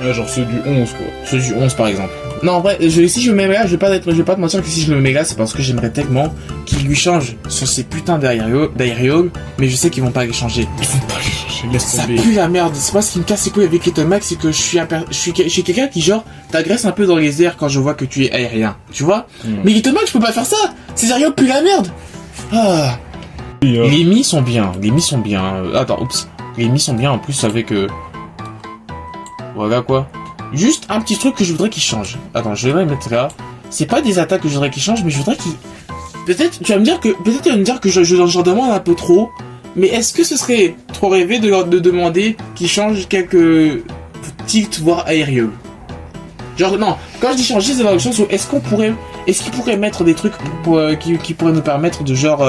Ouais, genre ceux du 11 quoi. Ceux du 11 par exemple. Non, en vrai, si je le mets là, je vais pas te mentir que si je le mets là, c'est parce que j'aimerais tellement qu'il lui change sur ces putains d'aériol, mais je sais qu'ils vont pas les changer. Ils vont pas les changer, laisse Ça tomber. pue la merde. C'est pas ce qui me casse les couilles avec Little Mac, c'est que je suis quelqu'un qui genre t'agresse un peu dans les airs quand je vois que tu es aérien. Tu vois? Mais Little Mac, je peux pas faire ça. Ces aériaux puent la merde. Ah. Les mi sont bien. Attends, oups. Les mi sont bien en plus avec voilà quoi. Juste un petit truc que je voudrais qu'il change. Attends, je vais le mettre là. C'est pas des attaques que je voudrais qu'il change, mais je voudrais qu'il... Peut-être tu vas me dire que j'en demande un peu trop. Mais est-ce que ce serait trop rêvé de demander qu'il change quelques tilt voire aérieux? Genre non, quand je dis changer, c'est dans le sens où est-ce qu'il pourrait mettre des trucs qui pourraient nous permettre de genre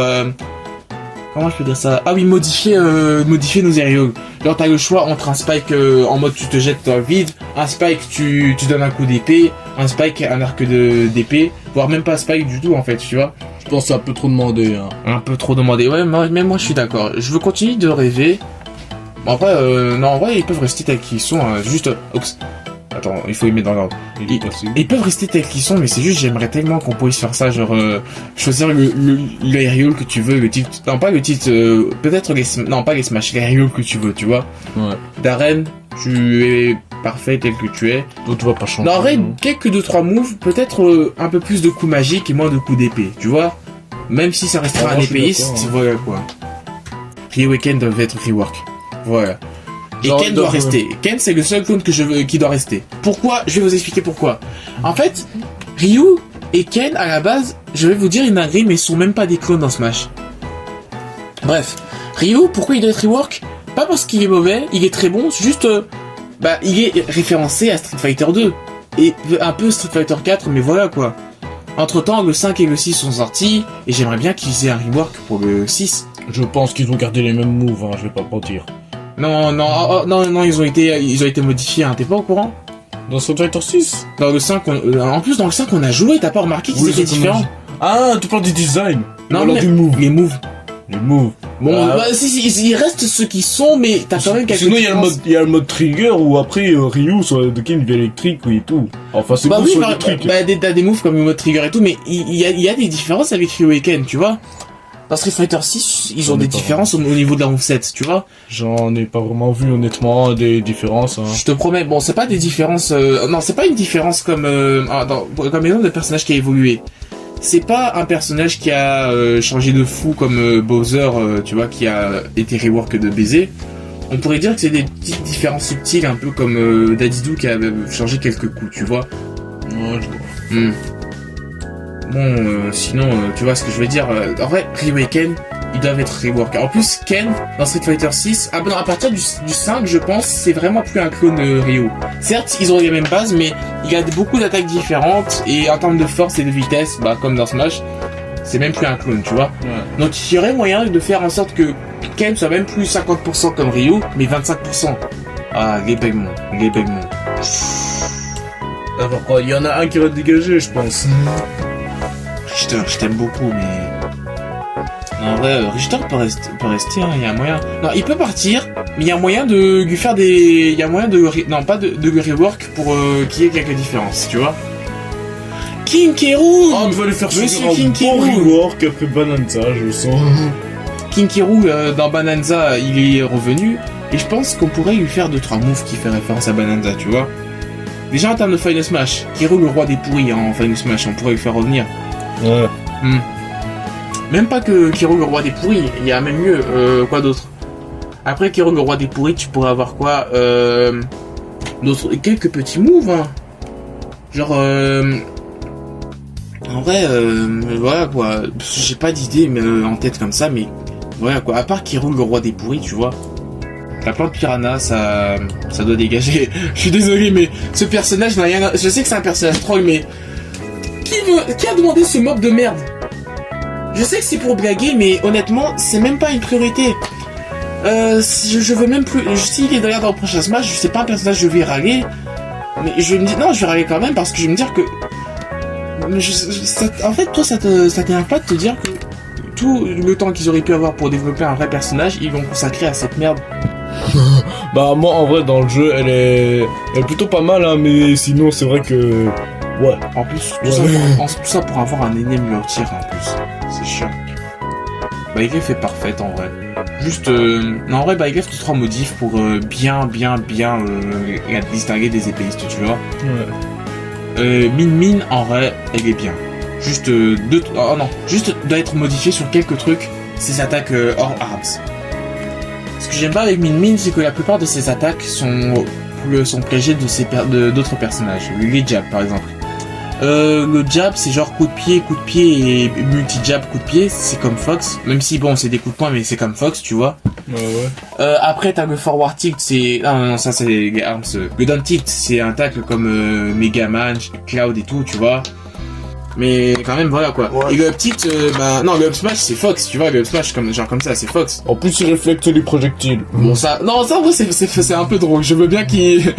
comment je peux dire ça? Ah oui, modifier nos aérieux. Genre t'as le choix entre un spike en mode tu te jettes dans le vide, un spike tu donnes un coup d'épée, un spike un arc d'épée, voire même pas spike du tout en fait, tu vois. Je pense que c'est un peu trop demandé. Hein. Un peu trop demandé, ouais, même moi je suis d'accord. Je veux continuer de rêver. Bon, après, non, en vrai ils peuvent rester tels qu'ils sont, hein. Juste... Oups. Attends, il faut les mettre dans l'ordre. Ils peuvent rester tels qu'ils sont, mais c'est juste j'aimerais tellement qu'on puisse faire ça, genre choisir l'aériole que tu veux, le titre, non pas le titre, peut-être non pas les smash, l'aériole que tu veux, tu vois. Ouais. Darren, tu es parfait tel que tu es. Donc tu vas pas changer. Non, en vrai, quelques 2-3 moves, peut-être un peu plus de coups magiques et moins de coups d'épée, tu vois. Même si ça restera un épéiste, voilà quoi. Ryu et Ken doivent être rework. Voilà. Et Ken doit rester. Ken, c'est le seul clone qui doit rester. Pourquoi? Je vais vous expliquer pourquoi. En fait, Ryu et Ken, à la base, je vais vous dire une dinguerie, mais ils sont même pas des clones dans Smash. Bref. Ryu, pourquoi il doit être rework? Pas parce qu'il est mauvais, il est très bon, c'est juste... il est référencé à Street Fighter 2. Et un peu Street Fighter 4, mais voilà quoi. Entre temps, le 5 et le 6 sont sortis, et j'aimerais bien qu'ils aient un rework pour le 6. Je pense qu'ils ont gardé les mêmes moves, hein, je vais pas te mentir. Non, ils ont été modifiés, hein, t'es pas au courant? Dans Street Fighter 6? Dans le 5, en plus dans le 5 on a joué, t'as pas remarqué qu'ils étaient différents? Ah, tu parles du design? Non, mais les moves. Les moves. Bon, il reste ceux qui sont, mais t'as quand même quelques... Sinon, il y a le mode trigger où après Ryu sur le Ken devient électrique et tout. Enfin, c'est oui, sur électrique. T'as des moves comme le mode trigger et tout, mais il y a des différences avec Ryu et Ken, tu vois? Dans Street Fighter 6, ils ont des différences au niveau de la moveset, tu vois. J'en ai pas vraiment vu, honnêtement, des différences. Hein. Je te promets, bon, c'est pas des différences... non, c'est pas une différence comme exemple de personnage qui a évolué. C'est pas un personnage qui a changé de fou comme Bowser, tu vois, qui a été rework de baiser. On pourrait dire que c'est des petites différences subtiles, un peu comme Dadidou qui a changé quelques coups, tu vois. Ouais, je vois. Bon, sinon, tu vois ce que je veux dire. En vrai, Ryu et Ken, ils doivent être rework. En plus, Ken, dans Street Fighter 6, à partir du 5, je pense, c'est vraiment plus un clone Ryu. Certes, ils ont les mêmes bases, mais il a beaucoup d'attaques différentes, et en termes de force et de vitesse, comme dans Smash, c'est même plus un clone, tu vois. Ouais. Donc, il y aurait moyen de faire en sorte que Ken soit même plus 50% comme Ryu, mais 25%. Ah, les paiements. Alors, il y en a un qui va dégager, je pense. Richter, je t'aime beaucoup, mais... Non, en vrai, Richter peut rester, hein, il y a un moyen... Non, il peut partir, mais il y a moyen de lui faire des... Il y a moyen de... Non, pas de rework pour qu'il y ait quelques différences, tu vois. King K. Rool! Oh, tu vas lui faire subir un bon rework après Bananza, je sens. King K. Rool, dans Bananza, il est revenu, et je pense qu'on pourrait lui faire 2-3 moves qui fait référence à Bananza, tu vois. Déjà en termes de Final Smash, K. Rool, le roi des pourris, hein, en Final Smash, on pourrait lui faire revenir. Ouais. Même pas que K. Rool le roi des pourris, il y a même mieux, quoi d'autre? Après K. Rool le roi des pourris, tu pourrais avoir quoi? Quelques petits moves, hein. Genre, En vrai, voilà quoi. J'ai pas d'idée en tête comme ça, mais voilà quoi. À part Kirou, le roi des pourris, tu vois. La plante piranha, ça doit dégager. Je suis désolé, mais ce personnage n'a rien. Je sais que c'est un personnage troll, mais qui a demandé ce mob de merde? Je sais que c'est pour blaguer, mais honnêtement, c'est même pas une priorité. Je veux même plus. S'il est derrière dans le prochain Smash, c'est pas un personnage que je vais râler. Mais je me dis, non, je vais râler quand même parce que je vais me dire que. En fait, toi, ça t'énerve pas de te dire que tout le temps qu'ils auraient pu avoir pour développer un vrai personnage, ils vont consacrer à cette merde. Bah, moi, en vrai, dans le jeu, elle est plutôt pas mal, hein, mais sinon, c'est vrai que. Ouais. En plus, tout ça pour avoir un énième lotir en plus. C'est chiant. Baïgref est parfaite en vrai. Juste, non, en vrai, Baïgref, tu 3 modifs pour bien la distinguer des épéistes, tu vois. Ouais. Min, en vrai, elle est bien. Juste, juste doit être modifié sur quelques trucs, ses attaques hors arms. Ce que j'aime pas avec Min, c'est que la plupart de ses attaques sont plagiées d'autres personnages. Les jabs, par exemple. Le jab, c'est genre coup de pied et multi-jab, coup de pied, c'est comme Fox. Même si, bon, c'est des coups de poing, mais c'est comme Fox, tu vois. Ouais. Après, t'as le forward tilt, c'est... Non, ça, c'est les arms. Le down tilt, c'est un tacle comme Megaman, Cloud et tout, tu vois. Mais quand même, voilà, quoi. Ouais. Et le up tilt, non, le up smash, c'est Fox, tu vois. Le up smash, comme ça, c'est Fox. En plus, il réflecte les projectiles. Bon, ça... Non, ça, en vrai, c'est un peu drôle. Je veux bien qu'il...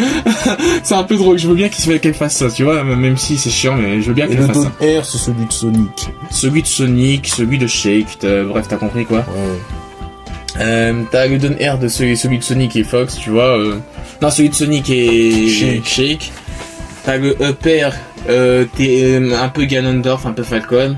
c'est un peu drôle. Je veux bien qu'elle fasse ça, tu vois. Même si c'est chiant, mais je veux bien qu'elle fasse ça. Le down air, c'est celui de Sonic. Celui de Shake, bref, t'as compris, quoi. Ouais. T'as le down air de celui de Sonic et Fox, tu vois. Non, celui de Sonic et Shake. T'as le up air, t'es un peu Ganondorf, un peu Falcon.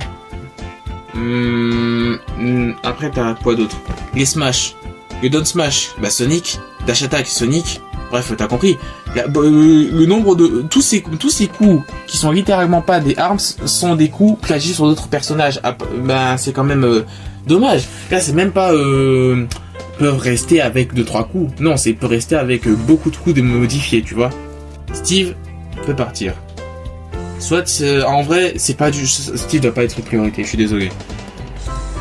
Après, t'as quoi d'autre? Les smash. Le down smash, bah Sonic. Dash attack, Sonic. Bref, t'as compris. Le nombre de... Tous ces coups qui sont littéralement pas des arms sont des coups plagiés sur d'autres personnages. Ben, c'est quand même dommage. Là, c'est même pas... peuvent rester avec 2-3 coups. Non, c'est peut rester avec beaucoup de coups de modifiés, tu vois. Steve peut partir. Soit, en vrai, c'est pas du... Steve doit pas être une priorité, je suis désolé.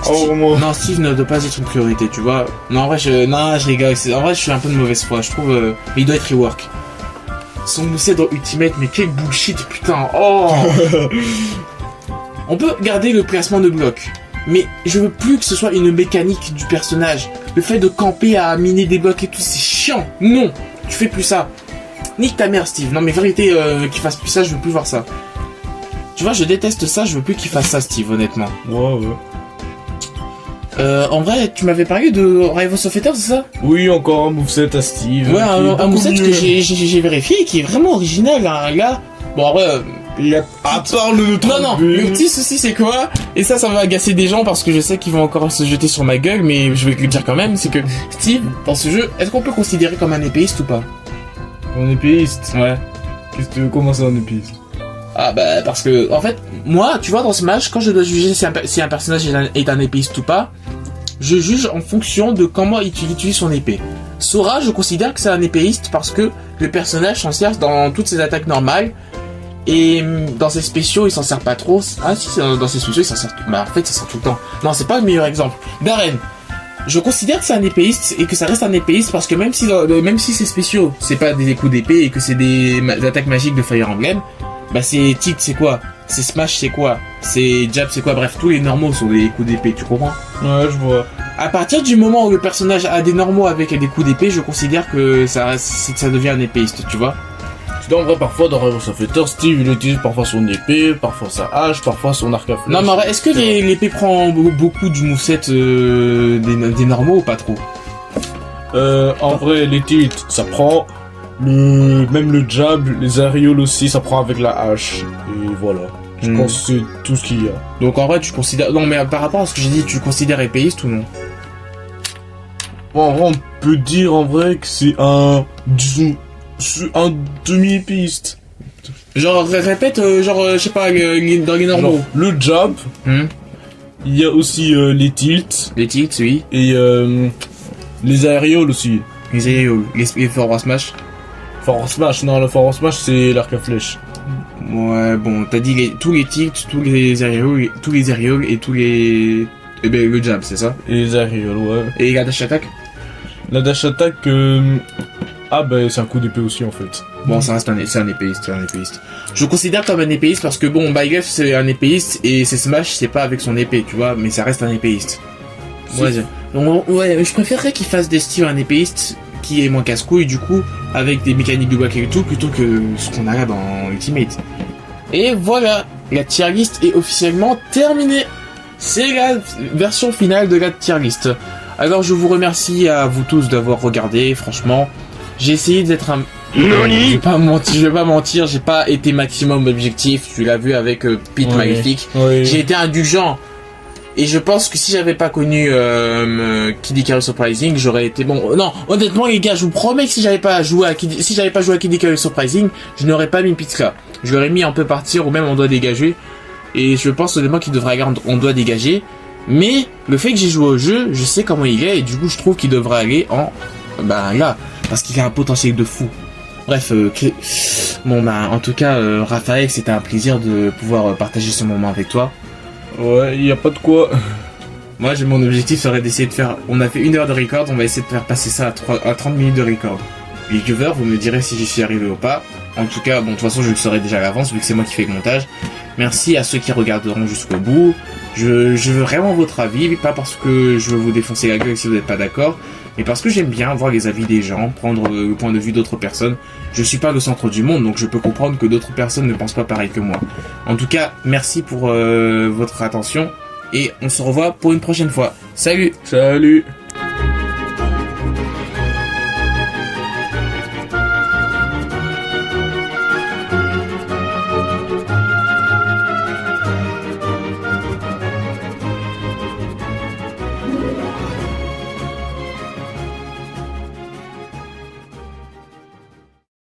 Non, Steve ne doit pas être une priorité, tu vois. Non, en vrai, je rigole. En vrai, je suis un peu de mauvaise foi, je trouve... il doit être rework. Son mousset dans Ultimate, mais quel bullshit, putain. Oh. On peut garder le placement de blocs, mais je veux plus que ce soit une mécanique du personnage. Le fait de camper à miner des blocs et tout, c'est chiant. Non, tu fais plus ça. Nique ta mère, Steve. Non, mais vérité, qu'il fasse plus ça, je veux plus voir ça. Tu vois, je déteste ça, je veux plus qu'il fasse ça, Steve, honnêtement. Ouais. En vrai, tu m'avais parlé de Rival of Ether, c'est ça? Oui, encore un moveset à Steve. Ouais, un moveset que j'ai vérifié, qui est vraiment original, hein, là. Bon, en vrai... À part le Non, le petit souci c'est quoi? Et ça va agacer des gens parce que je sais qu'ils vont encore se jeter sur ma gueule, mais je vais le dire quand même, c'est que Steve, dans ce jeu, est-ce qu'on peut considérer comme un épéiste ou pas? Un épéiste? Ouais. Comment ça un épéiste? Ah bah parce que, en fait, moi, tu vois, dans ce match, quand je dois juger si un personnage est un épéiste ou pas, je juge en fonction de comment il utilise son épée. Sora, je considère que c'est un épéiste parce que le personnage s'en sert dans toutes ses attaques normales. Et dans ses spéciaux, il s'en sert pas trop. Ah si, dans ses spéciaux, il s'en sert tout. Bah en fait, il s'en sert tout le temps. Non, c'est pas le meilleur exemple. Darren, je considère que c'est un épéiste et que ça reste un épéiste parce que même si ses spéciaux, c'est pas des coups d'épée et que c'est des attaques magiques de Fire Emblem, bah c'est tilt, c'est quoi? C'est smash, c'est quoi? C'est jab, c'est quoi? Bref, tous les normaux sont des coups d'épée, tu comprends? Ouais, je vois. À partir du moment où le personnage a des normaux avec des coups d'épée, je considère que ça devient un épéiste, tu vois? En vrai, parfois, dans Rival of Ether, Steve, il utilise parfois son épée, parfois sa hache, parfois son arc à flèche. Non, mais en vrai, est-ce que l'épée prend beaucoup du moveset des normaux ou pas trop? En vrai, les tilts, ça prend. Même le jab, les aérioles aussi, ça prend avec la hache. Et voilà. Je pense que c'est tout ce qu'il y a. Donc en vrai, tu considères... Non, mais par rapport à ce que j'ai dit, tu considères épéiste ou non? Bon, en vrai, on peut dire en vrai que c'est un... Disons... un demi-épéiste. Genre, répète, je sais pas, dans les normaux. Genre, le jab. Il y a aussi les tilts. Les tilts, oui. Et les aérioles aussi. Les forward smash. Forward smash, non, le forward smash c'est l'arc à flèche. Ouais, bon, t'as dit tous les tilts, tous les aérioles et tous les... Eh ben, le jab, c'est ça? Et les aérioles, ouais. Et la dash attack? La dash attack, ah ben c'est un coup d'épée aussi en fait. Bon, ça reste c'est un épéiste, Je le considère comme un épéiste parce que bon, Byleth c'est un épéiste et ses smash c'est pas avec son épée, tu vois, mais ça reste un épéiste. Ouais, je préférerais qu'il fasse des styles un épéiste qui est moins casse-couille du coup, avec des mécaniques de back et tout, plutôt que ce qu'on a là dans Ultimate. Et voilà, la tier list est officiellement terminée. C'est la version finale de la tier list. Alors je vous remercie à vous tous d'avoir regardé, franchement. J'ai essayé d'être un... Je vais pas mentir, j'ai pas été maximum objectif, tu l'as vu avec Pete Maléfique. Oui. J'ai été indulgent. Et je pense que si j'avais pas connu Kid Icarus Surprising, j'aurais été bon. Non, honnêtement les gars, je vous promets que si j'avais pas joué à Kid Icarus Surprising, je n'aurais pas mis Pizza. Je l'aurais mis On peut partir ou même On doit dégager. Et je pense honnêtement qu'il devrait aller On doit dégager. Mais le fait que j'ai joué au jeu, je sais comment il est et du coup je trouve qu'il devrait aller en là parce qu'il a un potentiel de fou. Bref, bon en tout cas Raphaël, c'était un plaisir de pouvoir partager ce moment avec toi. Ouais, y a pas de quoi. Moi, mon objectif serait d'essayer de faire... On a fait 1 heure de record, on va essayer de faire passer ça à 30 minutes de record. Les viewers, vous me direz si j'y suis arrivé ou pas. En tout cas, bon, de toute façon, je le saurai déjà à l'avance, vu que c'est moi qui fais le montage. Merci à ceux qui regarderont jusqu'au bout. Je veux vraiment votre avis, pas parce que je veux vous défoncer la gueule si vous n'êtes pas d'accord, mais parce que j'aime bien voir les avis des gens, prendre le point de vue d'autres personnes. Je suis pas le centre du monde, donc je peux comprendre que d'autres personnes ne pensent pas pareil que moi. En tout cas, merci pour votre attention, et on se revoit pour une prochaine fois. Salut! Salut!